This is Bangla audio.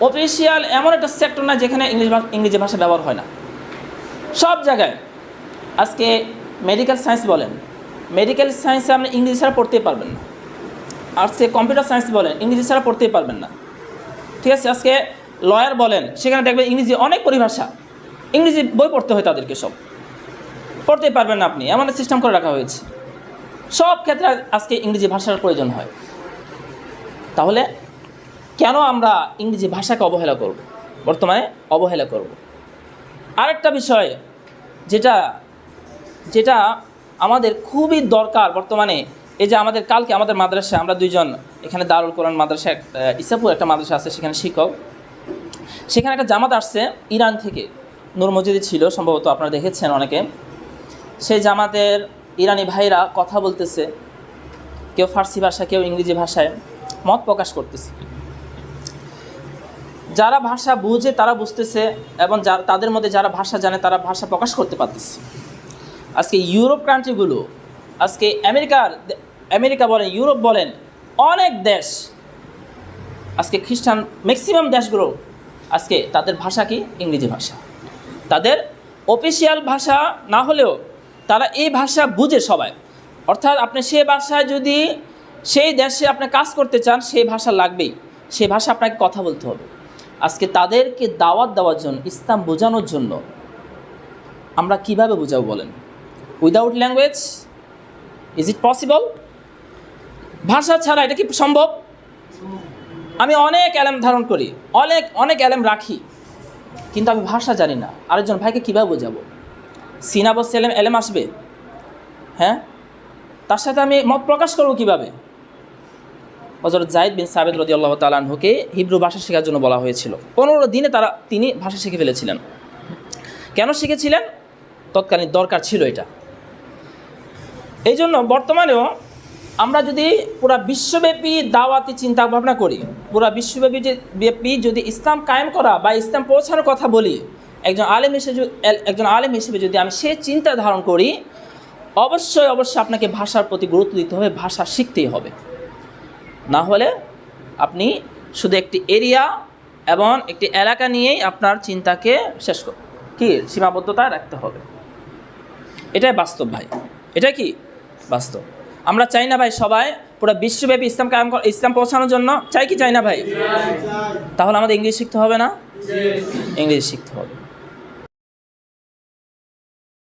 অফিসিয়াল এমন একটা সেক্টর না যেখানে ইংরেজি ভাষা ব্যবহার হয় না, সব জায়গায়। আজকে মেডিকেল সায়েন্স বলেন, মেডিকেল সায়েন্সে আপনি ইংরেজি ছাড়া পড়তেই পারবেন না। আজকে কম্পিউটার সায়েন্স বলেন, ইংরেজি ছাড়া পড়তেই পারবেন না, ঠিক আছে। আজকে লয়ার বলেন, সেখানে দেখবেন ইংরেজি অনেক পরিভাষা, ইংরেজি বই পড়তে হয় তাদেরকে, সব পড়তেই পারবেন না আপনি, এমন সিস্টেম করে রাখা হয়েছে। সব ক্ষেত্রে আজকে ইংরেজি ভাষার প্রয়োজন হয়। তাহলে কেন আমরা ইংরেজি ভাষাকে অবহেলা করব, বর্তমানে অবহেলা করব? আরেকটা বিষয় যেটা যেটা আমাদের খুবই দরকার বর্তমানে, এই যে আমাদের কালকে আমাদের মাদ্রাসা, আমরা দুইজন এখানে দারুল কোরআন মাদ্রাসা, ইসাপুর একটা মাদ্রাসা আছে, সেখানে শিক্ষক, সেখানে একটা জামাত আসছে ইরান থেকে, নূর মসজিদে ছিল সম্ভবত, আপনারা দেখেছেন অনেকে। সেই জামাতের ইরানি ভাইরা কথা বলতেছে, কেউ ফার্সি ভাষা, কেউ ইংরেজি ভাষায় মত প্রকাশ করতেছে। যারা ভাষা বুঝে তারা বুঝতেছে, এবং তাদের মধ্যে যারা ভাষা জানে তারা ভাষা প্রকাশ করতে পারতেছে। আজকে ইউরোপ কান্ট্রিগুলো, আজকে আমেরিকা বলেন, ইউরোপ বলেন, অনেক দেশ, আজকে খ্রিস্টান ম্যাক্সিমাম দেশগুলো, আজকে তাদের ভাষা কি? ইংরেজি ভাষা। তাদের অফিসিয়াল ভাষা না হলেও তারা এই ভাষা বুঝে সবাই। অর্থাৎ আপনি সেই ভাষায় যদি সেই দেশে আপনি কাজ করতে চান, সেই ভাষা লাগবেই, সেই ভাষা আপনাকে কথা বলতে হবে। আজকে তাদেরকে দাওয়াত দেওয়ার জন্য, ইসলাম বোঝানোর জন্য আমরা কিভাবে বোঝাবো বলেন? Without language is it possible? ভাষা ছাড়া এটা কি সম্ভব? আমি অনেক এলেম ধারণ করি, অনেক এলেম রাখি, কিন্তু আমি ভাষা জানি না, আরেকজন ভাইকে কীভাবে বোঝাবো? সিনা বসে এলেম আসবে, হ্যাঁ, তার সাথে আমি মত প্রকাশ করবো কীভাবে? হযরত যায়েদ বিন সাবিত রাদিয়াল্লাহু তাআলা আনহুকে হিব্রু ভাষা শেখার জন্য বলা হয়েছিল। 15 দিনে তিনি ভাষা শিখে ফেলেছিলেন। কেন শিখেছিলেন? তৎকালীন দরকার ছিল এটা। এই জন্য বর্তমানেও আমরা যদি পুরা বিশ্বব্যাপী দাওয়াতি চিন্তা ভাবনা করি, পুরা বিশ্বব্যাপী যদি ইসলাম কায়েম করা বা ইসলাম পৌঁছানোর কথা বলি, একজন আলেম হিসেবে যদি আমি সে চিন্তা ধারণ করি, অবশ্যই আপনাকে ভাষার প্রতি গুরুত্ব দিতে হবে, ভাষা শিখতেই হবে। না হলে আপনি শুধু একটি এরিয়া এবং একটি এলাকা নিয়েই আপনার চিন্তাকে সীমাবদ্ধতা রাখতে হবে। এটাই বাস্তব ভাই, এটা কি বাস্তব? আমরা চাই না ভাই সবাই পুরো বিশ্বব্যাপী ইসলাম পৌঁছানোর জন্য চাই কি চাই না ভাই? তাহলে আমাদের ইংলিশ শিখতে হবে না? ইংলিশ শিখতে হবে।